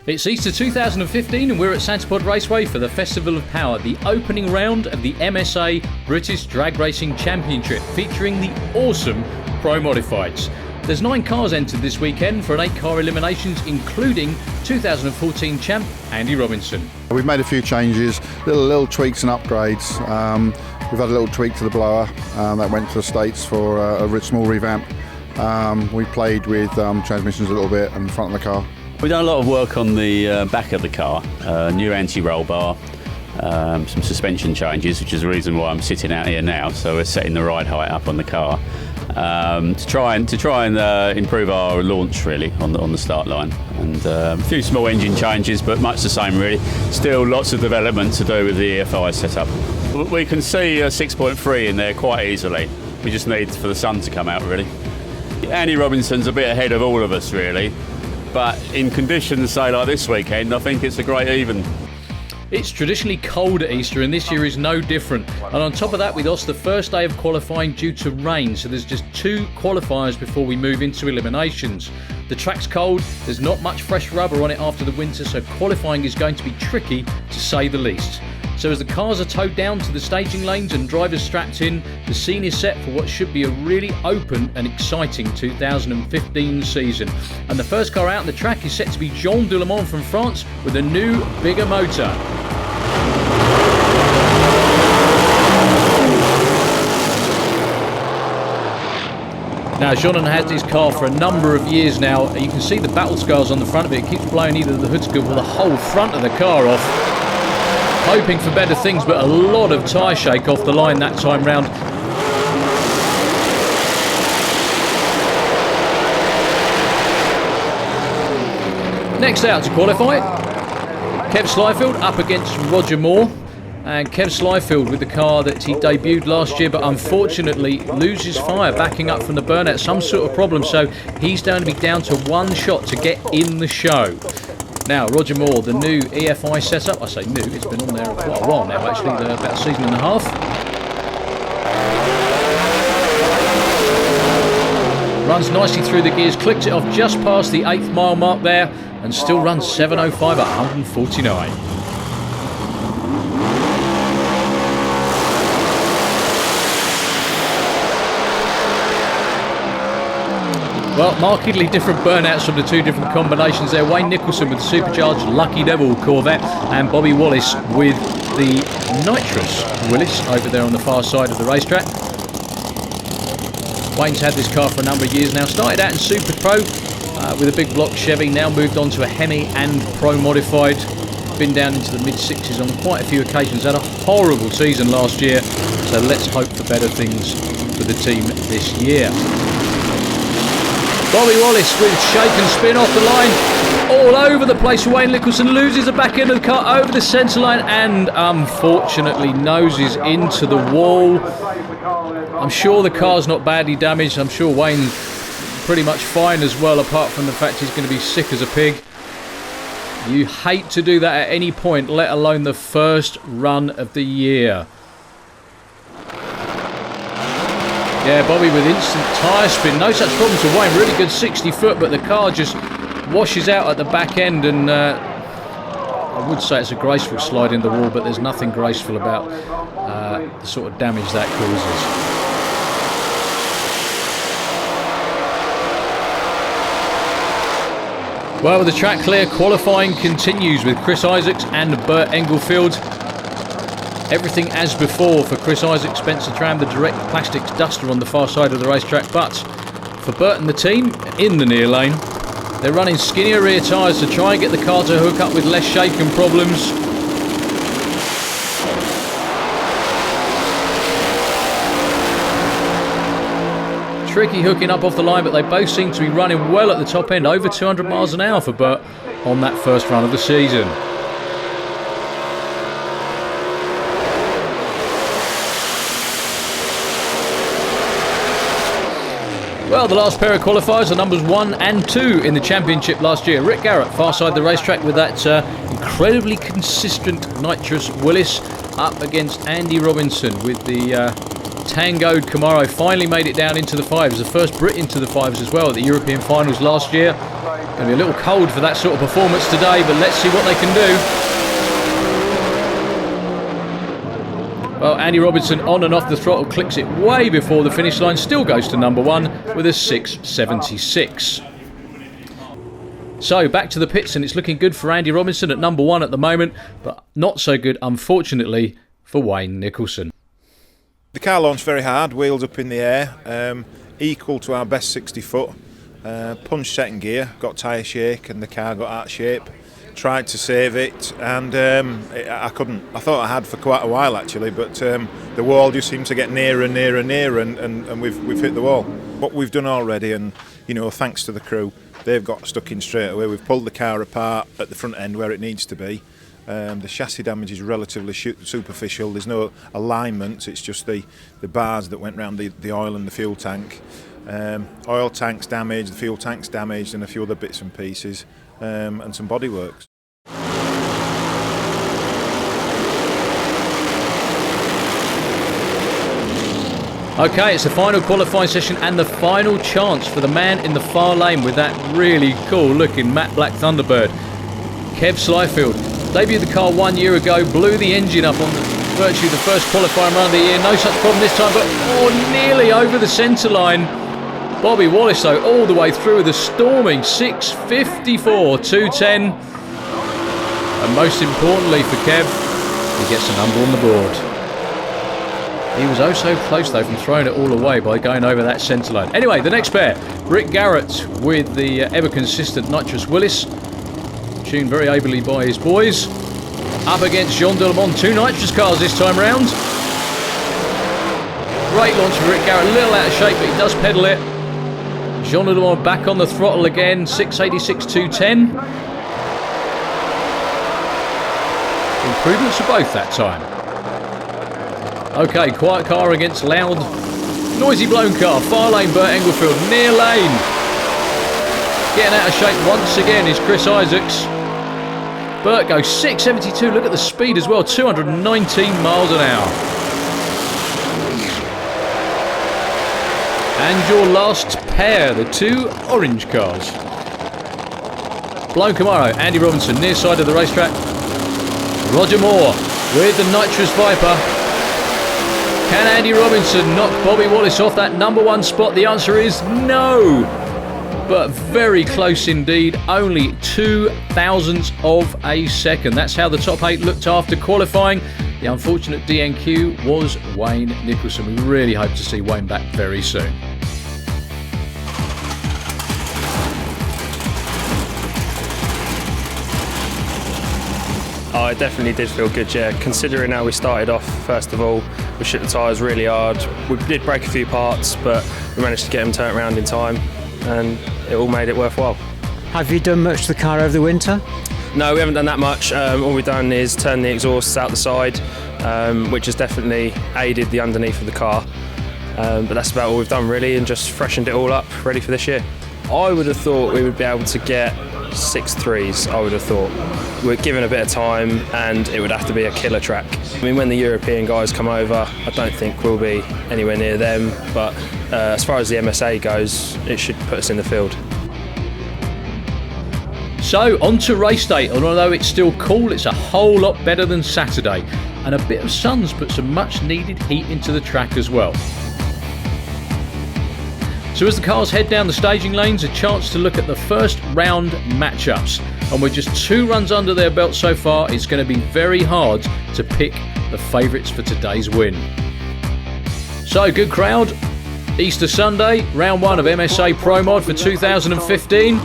It's Easter 2015 and we're at Santipod Raceway for the Festival of Power, the opening round of the MSA British Drag Racing Championship, featuring the awesome Pro Modifieds. There's 9 cars entered this weekend for an 8-car eliminations, including 2014 champ Andy Robinson. We've made a few changes, little tweaks and upgrades. We've had a little tweak to the blower that went to the States for a small revamp. We played with transmissions a little bit and the front of the car. We've done a lot of work on the back of the car, new anti-roll bar, some suspension changes, which is the reason why I'm sitting out here now. So we're setting the ride height up on the car to try and improve our launch really on the start line, and a few small engine changes, but much the same really. Still lots of development to do with the EFI setup. We can see a 6.3 in there quite easily. We just need for the sun to come out really. Andy Robinson's a bit ahead of all of us really. But in conditions, say like this weekend, I think it's a great even. It's traditionally cold at Easter and this year is no different. And on top of that, we lost the first day of qualifying due to rain, so there's just 2 qualifiers before we move into eliminations. The track's cold, there's not much fresh rubber on it after the winter, so qualifying is going to be tricky to say the least. So as the cars are towed down to the staging lanes and drivers strapped in, the scene is set for what should be a really open and exciting 2015 season. And the first car out on the track is set to be Jean Delemont from France with a new, bigger motor. Now, Jean has had his car for a number of years now. You can see the battle scars on the front of it. It keeps blowing either the hood scoop or the whole front of the car off. Hoping for better things, but a lot of tyre shake off the line that time round. Next out to qualify, Kev Slyfield up against Roger Moore. And Kev Slyfield with the car that he debuted last year, but unfortunately loses fire backing up from the burnout, some sort of problem, so he's going to be down to 1 shot to get in the show. Now, Roger Moore, the new EFI setup. I say new, it's been on there quite a while now actually, about a season and a half. Runs nicely through the gears, clicks it off just past the 8th mile mark there, and still runs 7:05 at 149. Well, markedly different burnouts from the 2 different combinations there. Wayne Nicholson with the supercharged Lucky Devil Corvette and Bobby Wallace with the nitrous Willis over there on the far side of the racetrack. Wayne's had this car for a number of years now. Started out in Super Pro with a big block Chevy, now moved on to a Hemi and Pro Modified. Been down into the mid-60s on quite a few occasions. Had a horrible season last year, so let's hope for better things for the team this year. Bobby Wallace with shake and spin off the line, all over the place. Wayne Nicholson loses the back end of the car over the centre line and unfortunately noses into the wall. I'm sure the car's not badly damaged. I'm sure Wayne's pretty much fine as well, apart from the fact he's going to be sick as a pig. You hate to do that at any point, let alone the first run of the year. Yeah, Bobby with instant tyre spin. No such problem to Wayne. Really good 60 foot, but the car just washes out at the back end. And I would say it's a graceful slide in the wall, but there's nothing graceful about the sort of damage that causes. Well, with the track clear, qualifying continues with Chris Isaacs and Bert Englefield. Everything as before for Chris Isaacs, Spencer Tram, the direct plastics duster on the far side of the racetrack. But for Bert and the team in the near lane, they're running skinnier rear tyres to try and get the car to hook up with less shake and problems. Tricky hooking up off the line, but they both seem to be running well at the top end, over 200 miles an hour for Bert on that first run of the season. Well, the last pair of qualifiers are numbers 1 and 2 in the championship last year. Rick Garrett, far side of the racetrack with that incredibly consistent nitrous Willis, up against Andy Robinson with the Tangoed Camaro finally made it down into the fives. The first Brit into the fives as well at the European finals last year. Going to be a little cold for that sort of performance today, but let's see what they can do. Well, Andy Robinson on and off the throttle, clicks it way before the finish line, still goes to number 1 with a 6.76. So back to the pits, and it's looking good for Andy Robinson at number 1 at the moment, but not so good, unfortunately, for Wayne Nicholson. The car launched very hard, wheels up in the air, equal to our best 60 foot. Punched second gear, got tyre shake, and the car got out of shape. Tried to save it, and I couldn't. I thought I had for quite a while actually, but the wall just seemed to get nearer and nearer and nearer, and we've hit the wall. What we've done already, and thanks to the crew, they've got stuck in straight away. We've pulled the car apart at the front end where it needs to be. The chassis damage is relatively superficial. There's no alignment. It's just the bars that went round the oil and the fuel tank. Oil tank's damaged, the fuel tank's damaged, and a few other bits and pieces, and some bodyworks. Okay, it's the final qualifying session and the final chance for the man in the far lane with that really cool looking matte black Thunderbird. Kev Slyfield debuted the car 1 year ago, blew the engine up on virtually the first qualifying run of the year. No such problem this time, but nearly over the centre line. Bobby Wallace though all the way through with a storming 6.54 2.10. And most importantly for Kev, he gets a number on the board. He was oh so close though from throwing it all away by going over that centre line. Anyway, the next pair, Rick Garrett with the ever consistent Nitrous Willis, tuned very ably by his boys, up against Jean Delemont, 2 Nitrous cars this time round. Great launch for Rick Garrett, a little out of shape, but he does pedal it. Jean Delemont back on the throttle again, 6.86 2.10. Improvements for both that time. Okay, quiet car against loud, noisy blown car. Far lane, Burt Englefield, near lane. Getting out of shape once again is Chris Isaacs. Burt goes 6.72, look at the speed as well, 219 miles an hour. And your last pair, the 2 orange cars. Blown Camaro, Andy Robinson, near side of the racetrack. Roger Moore with the Nitrous Viper. Can Andy Robinson knock Bobby Wallace off that number 1 spot? The answer is no. But very close indeed, only 2 thousandths of a second. That's how the top 8 looked after qualifying. The unfortunate DNQ was Wayne Nicholson. We really hope to see Wayne back very soon. Oh, it definitely did feel good, yeah. Considering how we started off, first of all, we shit the tyres really hard. We did break a few parts, but we managed to get them turned around in time, and it all made it worthwhile. Have you done much to the car over the winter? No, we haven't done that much. All we've done is turn the exhausts out the side, which has definitely aided the underneath of the car. But that's about all we've done really, and just freshened it all up, ready for this year. I would have thought we would be able to get 6.3s, I would have thought. We're given a bit of time, and it would have to be a killer track. I mean, when the European guys come over, I don't think we'll be anywhere near them, but as far as the MSA goes, it should put us in the field. So, on to race day, and although it's still cool, it's a whole lot better than Saturday. And a bit of sun's put some much needed heat into the track as well. So as the cars head down the staging lanes, a chance to look at the first round matchups. And with just 2 runs under their belt so far, it's going to be very hard to pick the favourites for today's win. So, good crowd. Easter Sunday, round 1 of MSA Pro Mod for 2015.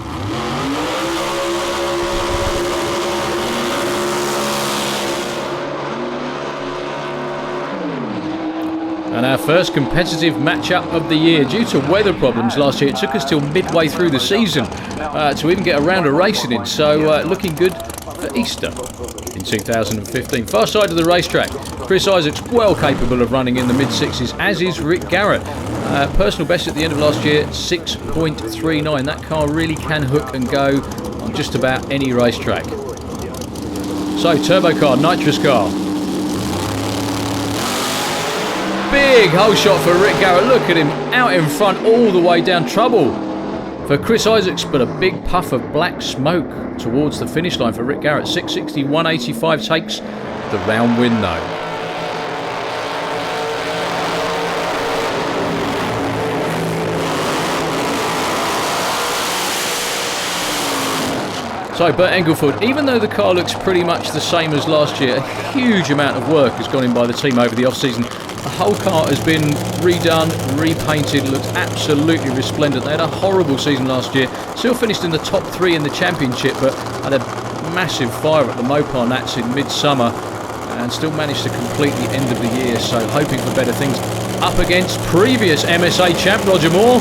And our first competitive matchup of the year. Due to weather problems last year, it took us till midway through the season to even get a round of racing in. So looking good for Easter in 2015. Far side of the racetrack, Chris Isaacs well capable of running in the mid-60s, as is Rick Garrett. Personal best at the end of last year, 6.39. That car really can hook and go on just about any racetrack. So turbo car, nitrous car. big hole shot for Rick Garrett. Look at him out in front all the way down. Trouble for Chris Isaacs, but a big puff of black smoke towards the finish line for Rick Garrett. 6:60.185 takes the round win though. So Bert Engelford, even though the car looks pretty much the same as last year, a huge amount of work has gone in by the team over the off-season. The whole car has been redone, repainted, looks absolutely resplendent. They had a horrible season last year, still finished in the top 3 in the championship, but had a massive fire at the Mopar Nats in midsummer and still managed to complete the end of the year, so hoping for better things. Up against previous MSA champ Roger Moore.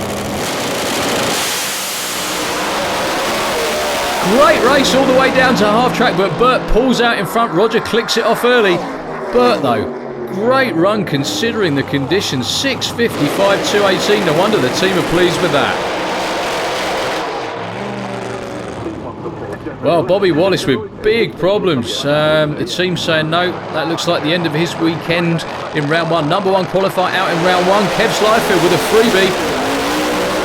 Great race all the way down to half track, but Bert pulls out in front. Roger clicks it off early. Bert though, great run considering the conditions. 6:55.218. No wonder the team are pleased with that. Well, Bobby Wallace with big problems. The team saying no, that looks like the end of his weekend in round 1. Number 1 qualifier out in round 1. Kev Slifield with a freebie.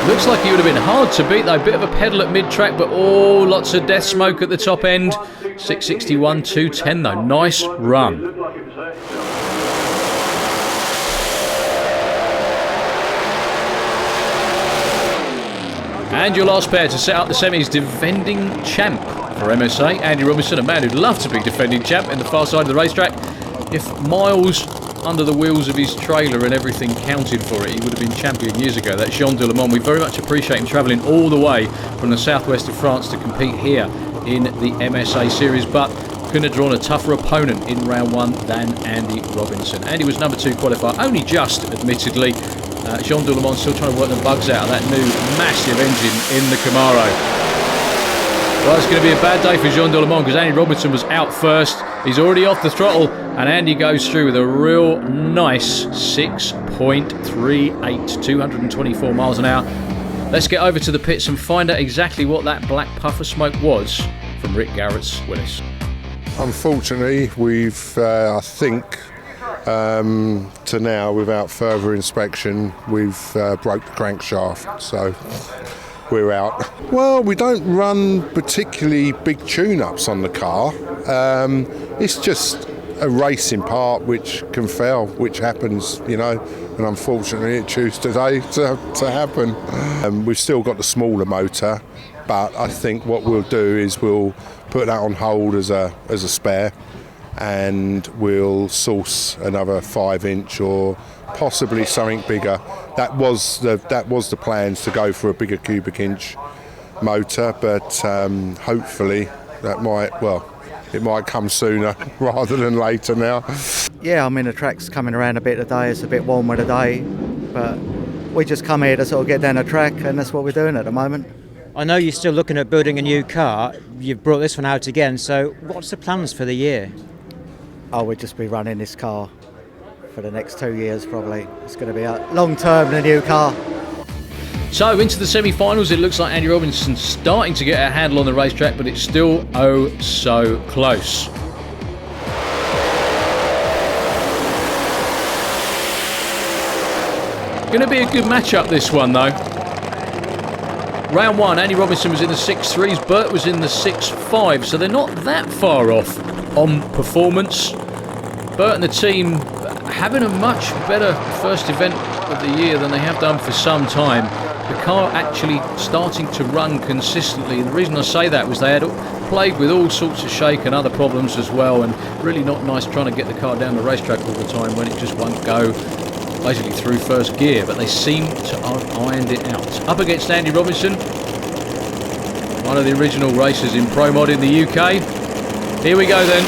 Looks like he would have been hard to beat though. Bit of a pedal at mid-track, but lots of death smoke at the top end. 6:61.210 though. Nice run. And your last pair to set up the semis, defending champ for MSA, Andy Robinson, a man who'd love to be defending champ in the far side of the racetrack. If miles under the wheels of his trailer and everything counted for it, he would have been champion years ago. That's Jean Delemont. We very much appreciate him travelling all the way from the southwest of France to compete here in the MSA series, but couldn't have drawn a tougher opponent in round 1 than Andy Robinson. Andy was number 2 qualifier, only just, admittedly. Jean Delemont still trying to work the bugs out of that new massive engine in the Camaro. Well, it's going to be a bad day for Jean Delemont because Andy Robinson was out first. He's already off the throttle, and Andy goes through with a real nice 6.38, 224 miles an hour. Let's get over to the pits and find out exactly what that black puff of smoke was from Rick Garrett's Willis. Unfortunately, we've, I think, to now, without further inspection, we've broke the crankshaft, so we're out. Well, we don't run particularly big tune-ups on the car. It's just a racing part which can fail, which happens, you know, and unfortunately it chose today to happen. We've still got the smaller motor, but I think what we'll do is we'll put that on hold as a spare, and we'll source another 5-inch or possibly something bigger. That was the plans, to go for a bigger cubic inch motor, but hopefully that it might come sooner rather than later now. Yeah, I mean the track's coming around a bit today. It's a bit warmer today, but we just come here to sort of get down the track, and that's what we're doing at the moment. I know you're still looking at building a new car. You've brought this one out again, so what's the plans for the year? Oh, we'll just be running this car for the next 2 years probably. It's going to be a long term in a new car. So into the semi-finals, it looks like Andy Robinson's starting to get a handle on the racetrack, but it's still so close. Going to be a good matchup, this one though. Round 1, Andy Robinson was in the 6.3s, Bert was in the 6.5, so they're not that far off on performance. Bert and the team having a much better first event of the year than they have done for some time. The car actually starting to run consistently, and the reason I say that was they had played with all sorts of shake and other problems as well, and really not nice trying to get the car down the racetrack all the time when it just won't go basically through first gear, but they seem to have ironed it out. Up against Andy Robinson, one of the original racers in Pro Mod in the UK. Here we go then.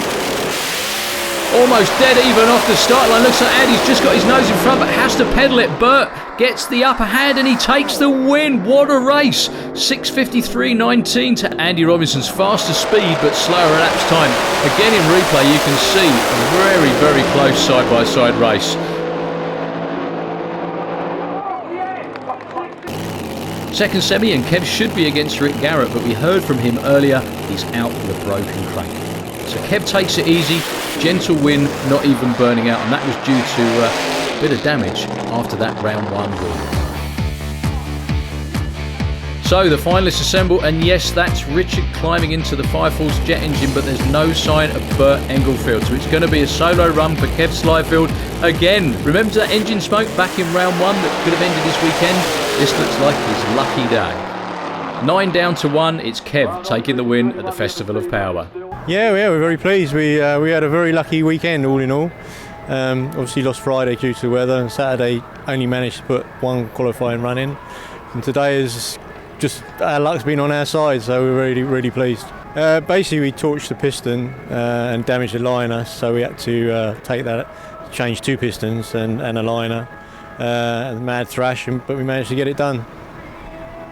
Almost dead even off the start line. Looks like Andy's just got his nose in front, but has to pedal it. Bert gets the upper hand and he takes the win. What a race. 6:53.19 to Andy Robinson's faster speed but slower elapsed time. Again in replay you can see a very, very close side-by-side race. Second semi, and Kev should be against Rick Garrett, but we heard from him earlier he's out with a broken crank. So Kev takes it easy, gentle win, not even burning out, and that was due to bit of damage after that round 1 win. So the finalists assemble, and yes, that's Richard climbing into the Fireforce jet engine, but there's no sign of Bert Englefield, so it's going to be a solo run for Kev Slyfield again. Remember that engine smoke back in round 1 that could have ended this weekend? This looks like his lucky day. 9 down to 1, it's Kev taking the win at the Festival of Power. Yeah, we're very pleased. We had a very lucky weekend all in all. Obviously lost Friday due to weather, and Saturday only managed to put 1 qualifying run in. And today is just our luck's been on our side, so we're really pleased. Basically, we torched the piston and damaged the liner, so we had to change 2 pistons and a liner. Mad thrash, but we managed to get it done.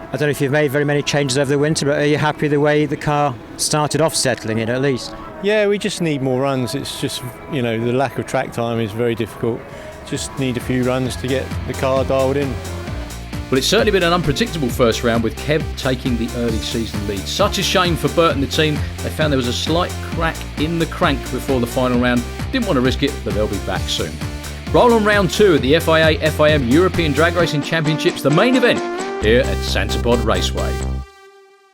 I don't know if you've made very many changes over the winter, but are you happy the way the car started off settling in at least? Yeah, we just need more runs. It's just, the lack of track time is very difficult. Just need a few runs to get the car dialed in. Well, it's certainly been an unpredictable first round with Kev taking the early season lead. Such a shame for Bert and the team. They found there was a slight crack in the crank before the final round. Didn't want to risk it, but they'll be back soon. Roll on round 2 at the FIA FIM European Drag Racing Championships, the main event here at Santapod Raceway.